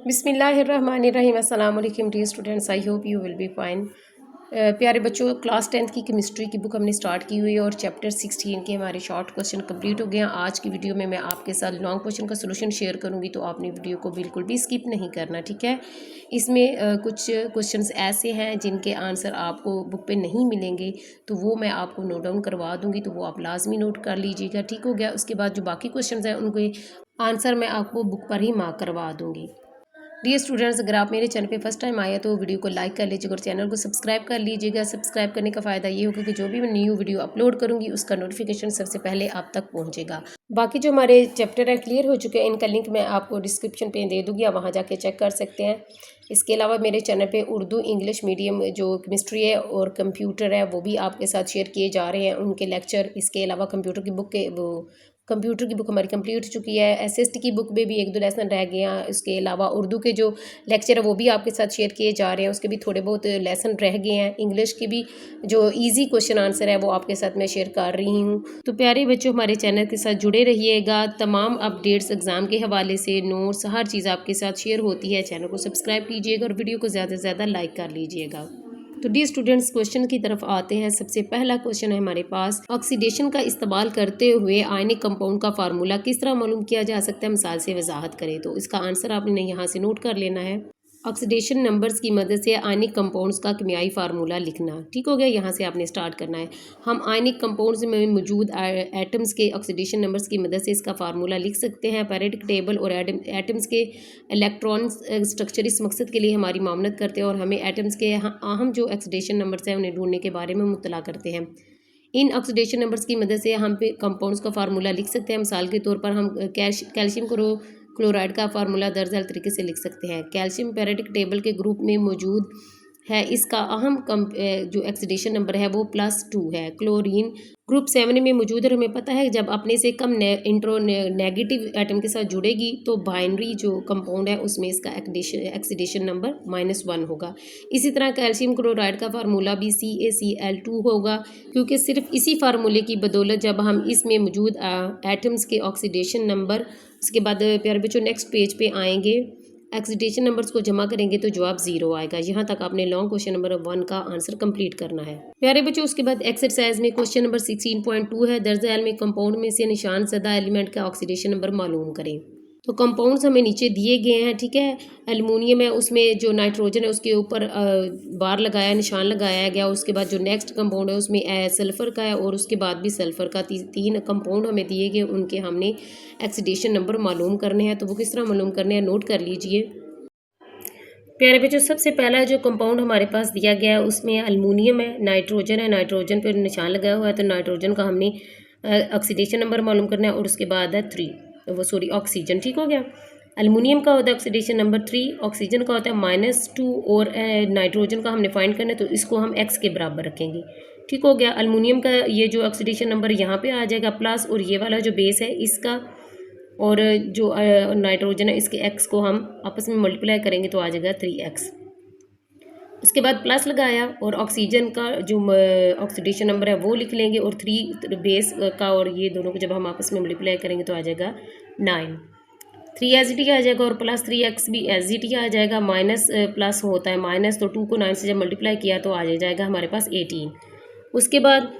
बिस्मिल्लाहिर्रहमानिर्रहीम। अस्सलाम वालेकुम dear students, I hope you will be fine. प्यारे बच्चों, क्लास 10th की केमिस्ट्री की बुक हमने स्टार्ट की हुई है और चैप्टर 16 के हमारे शॉर्ट क्वेश्चन कंप्लीट हो गए हैं। आज की वीडियो में मैं आपके साथ लॉन्ग क्वेश्चन का सोल्यूशन शेयर करूंगी, तो आपने वीडियो को बिल्कुल भी स्किप नहीं करना, ठीक है। इसमें कुछ क्वेश्चंस ऐसे हैं जिनके आंसर आपको बुक पे नहीं मिलेंगे, तो वो मैं आपको नोट डाउन करवा दूंगी, तो वो आप लाजमी नोट कर लीजिएगा, ठीक हो गया। उसके बाद जो बाकी क्वेश्चन हैं उनके आंसर मैं आपको बुक पर ही मार्क करवा दूँगी। डियर स्टूडेंट्स, अगर आप मेरे चैनल पे फर्स्ट टाइम आए तो वीडियो को लाइक कर लीजिएगा और चैनल को सब्सक्राइब कर लीजिएगा। सब्सक्राइब करने का फ़ायदा ये होगा कि जो भी मैं न्यू वीडियो अपलोड करूंगी उसका नोटिफिकेशन सबसे पहले आप तक पहुंचेगा। बाकी जो हमारे चैप्टर है क्लियर हो चुके हैं, इनका लिंक मैं आपको डिस्क्रिप्शन पे दे दूँगी, आप वहाँ जाके चेक कर सकते हैं। इसके अलावा मेरे चैनल पे उर्दू इंग्लिश मीडियम जो केमिस्ट्री है और कंप्यूटर है वो भी आपके साथ शेयर किए जा रहे हैं, उनके लेक्चर। इसके अलावा कंप्यूटर की बुक के कंप्यूटर की बुक हमारी कंप्लीट हो चुकी है। एसएसटी की बुक में भी 1-2 लेसन रह गए हैं। इसके अलावा उर्दू के जो लेक्चर है वो भी आपके साथ शेयर किए जा रहे हैं, उसके भी थोड़े बहुत लेसन रह गए हैं। इंग्लिश की भी जो इजी क्वेश्चन आंसर है वो आपके साथ मैं शेयर कर रही हूँ। तो प्यारे बच्चों, हमारे चैनल के साथ जुड़े रहिएगा। तमाम अपडेट्स एग्ज़ाम के हवाले से, नोट्स, हर चीज़ आपके साथ शेयर होती है। चैनल को सब्सक्राइब कीजिएगा और वीडियो को ज़्यादा से ज़्यादा लाइक कर लीजिएगा। तो डी स्टूडेंट्स, क्वेश्चन की तरफ आते हैं। सबसे पहला क्वेश्चन है हमारे पास, ऑक्सीडेशन का इस्तेमाल करते हुए आयनिक कंपाउंड का फार्मूला किस तरह मालूम किया जा सकता है, मिसाल से वजाहत करें। तो इसका आंसर आपने यहाँ से नोट कर लेना है। ऑक्सीडेशन नंबर्स की मदद से आयनिक कंपाउंड्स का केमियाई फार्मूला लिखना, ठीक हो गया। यहाँ से आपने स्टार्ट करना है। हम आयनिक कंपाउंड्स में मौजूद एटम्स के ऑक्सीडेशन नंबर्स की मदद से इसका फार्मूला लिख सकते हैं। पैरियोडिक टेबल और एटम्स के इलेक्ट्रॉन स्ट्रक्चर इस मकसद के लिए हमारी मामनत करते हैं और हमें एटम्स के अहम जो ऑक्सीडेशन नंबर्स हैं उन्हें ढूंढने के बारे में मुतला करते हैं। इन ऑक्सीडेशन नंबर्स की मदद से हम कंपाउंड्स का फार्मूला लिख सकते हैं। मिसाल के तौर पर हम कैल्शियम क्लोराइड का फार्मूला दर्ज तरीके से लिख सकते हैं। कैल्शियम पैरियोडिक टेबल के ग्रुप में मौजूद है, इसका अहम जो ऑक्सीडेशन नंबर है वो +2 है। क्लोरीन ग्रुप 7 में मौजूद है और हमें पता है जब अपने से कम नेगेटिव एटम के साथ जुड़ेगी तो बाइनरी जो कंपाउंड है उसमें इसका ऑक्सीडेशन नंबर -1 होगा। इसी तरह कैल्शियम क्लोराइड का फार्मूला भी CaCl2 होगा, क्योंकि सिर्फ इसी फार्मूले की बदौलत जब हम इसमें मौजूद एटम्स के ऑक्सीडेशन नंबर, उसके बाद प्यारे बच्चों नेक्स्ट पेज पे आएंगे, ऑक्सीडेशन नंबर्स को जमा करेंगे तो जवाब 0 आएगा। यहाँ तक आपने लॉन्ग क्वेश्चन नंबर 1 का आंसर कंप्लीट करना है प्यारे बच्चों। उसके बाद एक्सरसाइज में क्वेश्चन नंबर 16.2 है, दर्ज झैल में कंपाउंड में से निशान ज़दा एलिमेंट का ऑक्सीडेशन नंबर मालूम करें। तो कंपाउंड्स हमें नीचे दिए गए हैं, ठीक है। एल्युमिनियम है, उसमें जो नाइट्रोजन है उसके ऊपर बार लगाया, निशान लगाया गया। उसके बाद जो नेक्स्ट कंपाउंड है उसमें सल्फ़र का है और उसके बाद भी सल्फ़र का। तीन कंपाउंड हमें दिए गए, उनके हमने ऑक्सीडेशन नंबर मालूम करने हैं। तो वो किस तरह मालूम करने हैं, नोट कर लीजिए प्यारे बच्चों। सबसे पहला जो कंपाउंड हमारे पास दिया गया है उसमें एल्युमिनियम है, नाइट्रोजन है, नाइट्रोजन पर निशान लगाया हुआ है, तो नाइट्रोजन का हमने ऑक्सीडेशन नंबर मालूम करना है। और उसके बाद है ऑक्सीजन, ठीक हो गया। एल्युमिनियम का होता है ऑक्सीडेशन नंबर 3, ऑक्सीजन का होता है -2 और नाइट्रोजन का हमने फाइंड करना है, तो इसको हम x के बराबर रखेंगे, ठीक हो गया। एल्युमिनियम का ये जो ऑक्सीडेशन नंबर यहाँ पे आ जाएगा प्लस, और ये वाला जो बेस है इसका और जो नाइट्रोजन है इसके x को हम आपस में मल्टीप्लाई करेंगे तो आ जाएगा 3x। उसके बाद प्लस लगाया और ऑक्सीजन का जो ऑक्सीडेशन नंबर है वो लिख लेंगे, और 3 बेस का और ये दोनों को जब हम आपस में मल्टीप्लाई करेंगे तो आ जाएगा 9। 3 एज इट आ जाएगा और +3x भी एज इट आ जाएगा। माइनस प्लस होता है माइनस, तो 2 को 9 से जब मल्टीप्लाई किया तो आ जाएगा हमारे पास 18। उसके बाद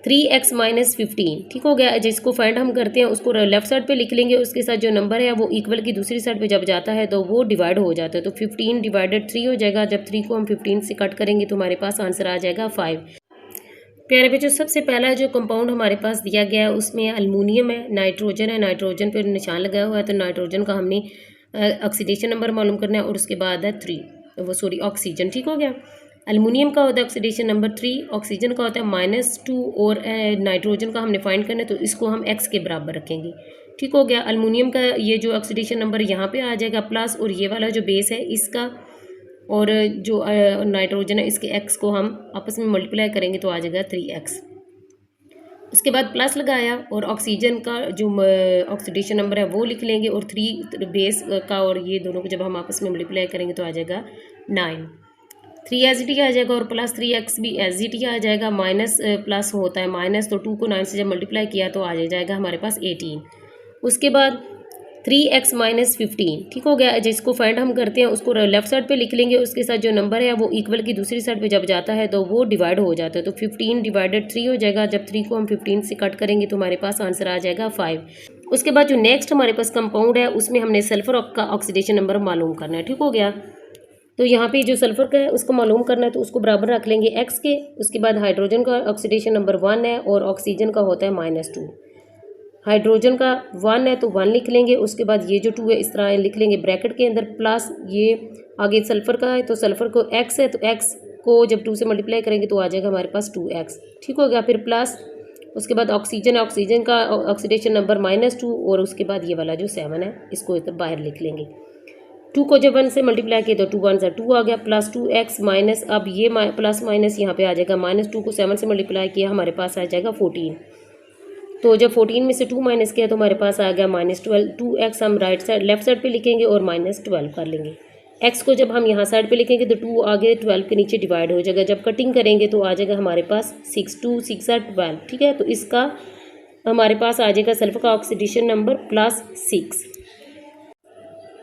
3x - 15, ठीक हो गया। जिसको फाइंड हम करते हैं उसको लेफ्ट साइड पे लिख लेंगे, उसके साथ जो नंबर है वो इक्वल की दूसरी साइड पे जब जाता है तो वो डिवाइड हो जाता है, तो 15 / 3 हो जाएगा। जब 3 को हम 15 से कट करेंगे तो हमारे पास आंसर आ जाएगा 5। प्यारे बच्चों, सबसे पहला जो कंपाउंड हमारे पास दिया गया है उसमें एल्युमिनियम है, नाइट्रोजन है, नाइट्रोजन पर निशान लगाया हुआ है, तो नाइट्रोजन का हमने ऑक्सीडेशन नंबर मालूम करना है। और उसके बाद है ऑक्सीजन, ठीक हो गया। एल्युमिनियम का होता है ऑक्सीडेशन नंबर 3, ऑक्सीजन का होता है -2 और नाइट्रोजन का हमने फाइंड करना है, तो इसको हम x के बराबर रखेंगे, ठीक हो गया। एल्युमिनियम का ये जो ऑक्सीडेशन नंबर यहाँ पे आ जाएगा प्लस, और ये वाला जो बेस है इसका और जो नाइट्रोजन है इसके x को हम आपस में मल्टीप्लाई करेंगे तो आ जाएगा 3x। उसके बाद प्लस लगाया और ऑक्सीजन का जो ऑक्सीडेशन नंबर है वो लिख लेंगे, और 3 बेस का और ये दोनों को जब हम आपस में मल्टीप्लाई करेंगे तो आ जाएगा 9। 3 एज इट आ जाएगा और +3x भी एज इट आ जाएगा। माइनस प्लस होता है माइनस, तो 2 को 9 से जब मल्टीप्लाई किया तो आ जाएगा हमारे पास 18। उसके बाद 3x माइनस 15, ठीक हो गया। जिसको फाइंड हम करते हैं उसको लेफ्ट साइड पे लिख लेंगे, उसके साथ जो नंबर है वो इक्वल की दूसरी साइड पे जब जाता है तो वो डिवाइड हो जाता है, तो 15 डिवाइडेड 3 हो जाएगा। जब 3 को हम 15 से कट करेंगे तो हमारे पास आंसर आ जाएगा 5। उसके बाद जो नेक्स्ट हमारे पास कंपाउंड है उसमें हमने सल्फर का ऑक्सीडेशन नंबर मालूम करना है, ठीक हो गया। तो यहाँ पे जो सल्फर का है उसको मालूम करना है, तो उसको बराबर रख लेंगे x के। उसके बाद हाइड्रोजन का ऑक्सीडेशन नंबर 1 है और ऑक्सीजन का होता है -2। हाइड्रोजन का 1 है तो 1 लिख लेंगे। उसके बाद ये जो 2 है इस तरह लिख लेंगे ब्रैकेट के अंदर, प्लस ये आगे सल्फर का है तो सल्फर को x है तो x को जब 2 से मल्टीप्लाई करेंगे तो आ जाएगा हमारे पास 2x, ठीक हो गया। फिर प्लस उसके बाद ऑक्सीजन है, ऑक्सीजन का ऑक्सीडेशन नंबर -2 और उसके बाद ये वाला जो 7 है इसको इधर बाहर लिख लेंगे। 2 को जब 1 से मल्टीप्लाई किया तो 2 1 से 2 आ गया, प्लस 2x माइनस, अब ये प्लस माइनस यहाँ पे आ जाएगा, -2 को 7 से मल्टीप्लाई किया हमारे पास आ जाएगा 14। तो जब 14 में से 2 माइनस किया तो हमारे पास आ गया -12। 2x हम राइट साइड लेफ्ट साइड पे लिखेंगे और -12 कर लेंगे। x को जब हम यहाँ साइड पे लिखेंगे तो 2 आगे 12 के नीचे डिवाइड हो जाएगा। जब कटिंग करेंगे तो आ जाएगा हमारे पास 6, 2 6 है 12, ठीक है। तो इसका हमारे पास आ जाएगा सल्फर का ऑक्सीडेशन नंबर +6।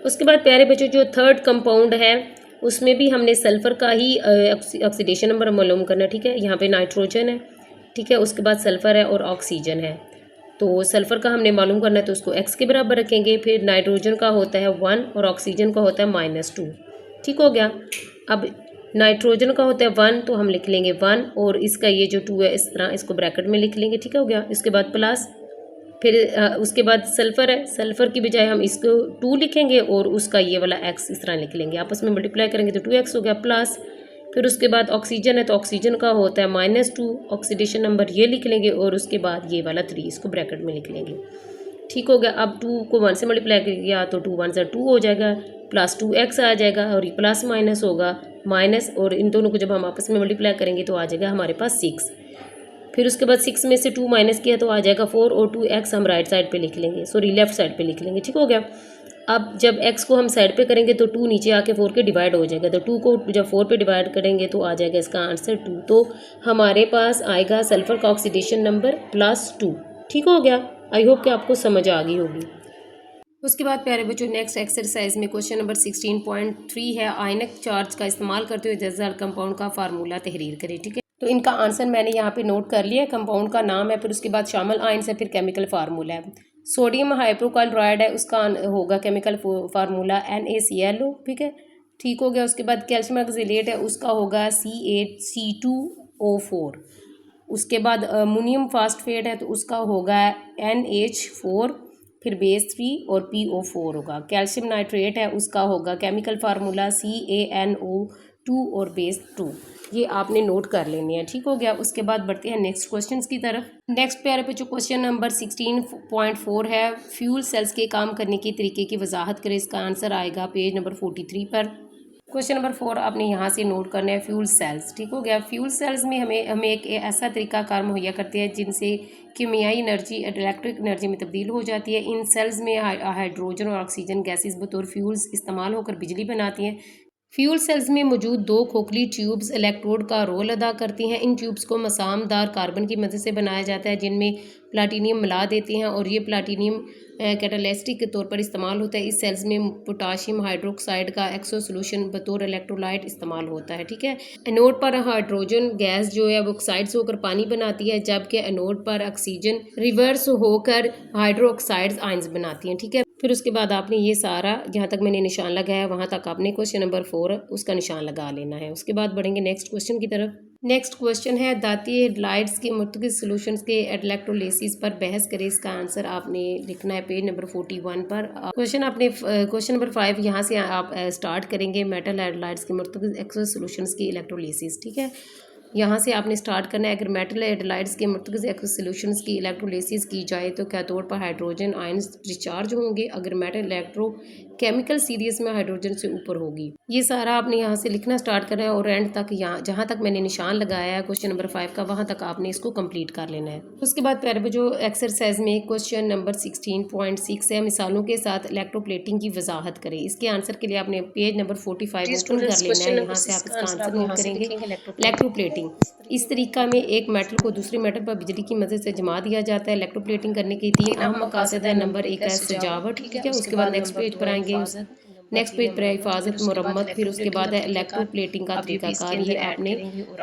उसके बाद प्यारे बच्चों जो थर्ड कंपाउंड है उसमें भी हमने सल्फर का ही ऑक्सीडेशन नंबर मालूम करना है, ठीक है। यहाँ पे नाइट्रोजन है, ठीक है। उसके बाद सल्फर है और ऑक्सीजन है। तो सल्फर का हमने मालूम करना है तो उसको x के बराबर रखेंगे। फिर नाइट्रोजन का होता है 1 और ऑक्सीजन का होता है -2, ठीक हो गया। अब नाइट्रोजन का होता है 1 तो हम लिख लेंगे 1 और इसका ये जो 2 है इस तरह इसको ब्रैकेट में लिख लेंगे, ठीक हो गया। इसके बाद प्लस, फिर उसके बाद सल्फर है, सल्फर की बजाय हम इसको 2 लिखेंगे और उसका ये वाला x इस तरह लिख लेंगे, आपस में मल्टीप्लाई करेंगे तो 2x हो गया। प्लस फिर उसके बाद ऑक्सीजन है तो ऑक्सीजन का होता है -2, ऑक्सीडेशन नंबर ये लिख लेंगे और उसके बाद ये वाला 3 इसको ब्रैकेट में लिख लेंगे, ठीक हो गया। अब 2 को 1 से मल्टीप्लाई किया तो 2 1 से 2 हो जाएगा, प्लस 2x आ जाएगा और ये प्लस माइनस होगा माइनस, और इन दोनों को जब हम आपस में मल्टीप्लाई करेंगे तो आ जाएगा हमारे पास 6। फिर उसके बाद 6 में से 2 माइनस किया तो आ जाएगा 4 और 2x हम राइट साइड पे लिख लेंगे, सॉरी लेफ्ट साइड पे लिख लेंगे, ठीक हो गया। अब जब x को हम साइड पे करेंगे तो 2 नीचे आके 4 के डिवाइड हो जाएगा, तो 2 को जब 4 पे डिवाइड करेंगे तो आ जाएगा इसका आंसर 2। तो हमारे पास आएगा सल्फर का ऑक्सीडेशन नंबर +2, ठीक हो गया। आई होप कि आपको समझ आ गई होगी। उसके बाद प्यारे बच्चों नेक्स्ट एक्सरसाइज में क्वेश्चन नंबर 16.3 है, आयनक चार्ज का इस्तेमाल करते हुए जज़ार कंपाउंड का फार्मूला तहरीर करें, ठीक है। तो इनका आंसर मैंने यहाँ पे नोट कर लिया है। कंपाउंड का नाम है, फिर उसके बाद शामिल आयन से, फिर केमिकल फार्मूला है। सोडियम हाइपोक्लोराइड है, उसका होगा केमिकल फार्मूला NaClO, ठीक है, ठीक हो गया। उसके बाद कैल्शियम ऑक्सलेट है, उसका होगा C8C2O4। उसके बाद अमोनियम फास्फेट है तो उसका होगा NH4, फिर बेस 3 और PO4 होगा। कैल्शियम नाइट्रेट है उसका होगा केमिकल फार्मूला CaNO2 और बेस 2। ये आपने नोट कर लेनी है, ठीक हो गया। उसके बाद बढ़ते हैं नेक्स्ट क्वेश्चंस की तरफ। नेक्स्ट प्यारे पे जो क्वेश्चन नंबर 16.4 है, फ्यूल सेल्स के काम करने के तरीके की वजाहत करें। इसका आंसर आएगा पेज नंबर 43 पर। क्वेश्चन नंबर 4 आपने यहाँ से नोट करना है फ्यूल सेल्स, ठीक हो गया। फ्यूल सेल्स में हमें एक ऐसा तरीका कार मुहैया करते हैं जिनसे कीमियाई एनर्जी इलेक्ट्रिक एनर्जी में तब्दील हो जाती है। इन सेल्स में हाइड्रोजन और ऑक्सीजन गैसेस बतौर फ्यूल्स इस्तेमाल होकर बिजली बनाती हैं। फ्यूल सेल्स में मौजूद 2 खोखली ट्यूब्स इलेक्ट्रोड का रोल अदा करती हैं। इन ट्यूब्स को मसामदार कार्बन की मदद से बनाया जाता है जिनमें प्लाटीनियम मिला देते हैं और ये प्लाटीनियम कैटालिस्ट के तौर पर इस्तेमाल होता है। इस सेल्स में पोटाशियम हाइड्रोक्साइड का एक्सो सोल्यूशन बतौर इलेक्ट्रोलाइट इस्तेमाल होता है, ठीक है। एनोड पर हाइड्रोजन गैस जो है वो ऑक्साइड्स होकर पानी बनाती है, जबकि एनोड पर ऑक्सीजन रिवर्स होकर हाइड्रोक्साइड्स आयंस बनाती हैं, ठीक है। फिर उसके बाद आपने ये सारा जहाँ तक मैंने निशान लगाया है वहाँ तक आपने क्वेश्चन नंबर 4 उसका निशान लगा लेना है। उसके बाद बढ़ेंगे नेक्स्ट क्वेश्चन की तरफ। नेक्स्ट क्वेश्चन है दाती हेडलाइट्स के मुख्तलिफ सॉल्यूशंस के इलेक्ट्रोलिसिस पर बहस करें। इसका आंसर आपने लिखना है पेज नंबर 41 पर। क्वेश्चन नंबर 5 यहाँ से आप स्टार्ट करेंगे, मेटल हेडलाइट्स के मुख्तलिफ एक्वस सॉल्यूशंस की इलेक्ट्रोलिसिस, ठीक है। यहाँ से आपने स्टार्ट करना है। अगर मेटल हेडलाइट्स के मुख्तलिफ एक्वस सॉल्यूशंस की इलेक्ट्रोलिसिस की जाए तो कैथोड पर हाइड्रोजन आयंस डिस्चार्ज होंगे। अगर मेटल इलेक्ट्रो केमिकल सीरीज में हाइड्रोजन से ऊपर होगी। ये सारा आपने यहाँ से लिखना स्टार्ट करना है और एंड तक यहाँ जहाँ तक मैंने निशान लगाया है क्वेश्चन नंबर 5 का वहाँ तक आपने इसको कंप्लीट कर लेना है। उसके बाद प्यारे बच्चों एक्सरसाइज में क्वेश्चन नंबर 16.6 है, मिसालों के साथ इलेक्ट्रोप्लेटिंग की वजाहत करें। इसके आंसर के लिए आपने पेज नंबर 45 ओपन कर लेना है। यहाँ से आप इसका आंसर नोट करेंगे। इलेक्ट्रोप्लेटिंग इस तरीका में एक मेटल को दूसरे मेटल पर बिजली की मदद से जमा दिया जाता है। इलेक्ट्रोप्लेटिंग करने की 3 अहम मकासद है। नंबर 1 है सजावट, ठीक है। उसके बाद नेक्स्ट पेज पर आएंगे, नेक्स्ट पेज पर है हिफाजत मुरम्मत, फिर उसके बाद है इलेक्ट्रोप्लेटिंग का तरीकाकार। ये आपने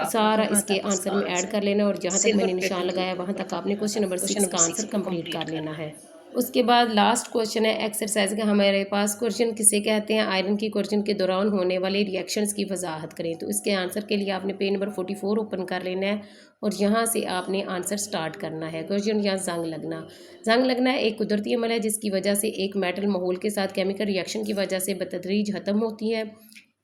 सारा इसके आंसर में ऐड कर लेना और जहाँ तक मैंने निशान लगाया वहाँ तक आपने क्वेश्चन नंबर 6 का आंसर कंप्लीट कर लेना है। उसके बाद लास्ट क्वेश्चन है एक्सरसाइज का हमारे पास। क्वेश्चन किसे कहते हैं? आयरन की क्वेश्चन के दौरान होने वाले रिएक्शंस की वजाहत करें। तो इसके आंसर के लिए आपने पेज नंबर 44 ओपन कर लेना है और यहाँ से आपने आंसर स्टार्ट करना है। क्वेश्चन यहाँ जंग लगना एक कुदरती अमल है जिसकी वजह से एक मेटल माहौल के साथ केमिकल रिएक्शन की वजह से बतदरीज खत्म होती है।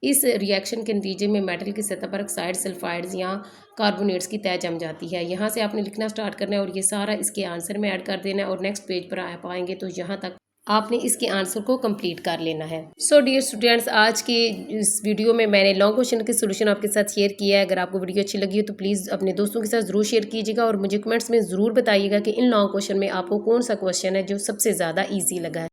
इस रिएक्शन के नतीजे में मेटल की सतह पर ऑक्साइड सल्फाइड्स या कार्बोनेट्स की तय जम जाती है। यहाँ से आपने लिखना स्टार्ट करना है और ये सारा इसके आंसर में ऐड कर देना है और नेक्स्ट पेज पर आप आएंगे तो यहाँ तक आपने इसके आंसर को कंप्लीट कर लेना है। सो डियर स्टूडेंट्स, आज की इस वीडियो में मैंने लॉन्ग क्वेश्चन के सोल्यूशन आपके साथ शेयर किया है। अगर आपको वीडियो अच्छी लगी हो तो प्लीज़ अपने दोस्तों के साथ ज़रूर शेयर कीजिएगा और मुझे कमेंट्स में ज़रूर बताइएगा कि इन लॉन्ग क्वेश्चन में आपको कौन सा क्वेश्चन है जो सबसे ज़्यादा ईजी लगा है।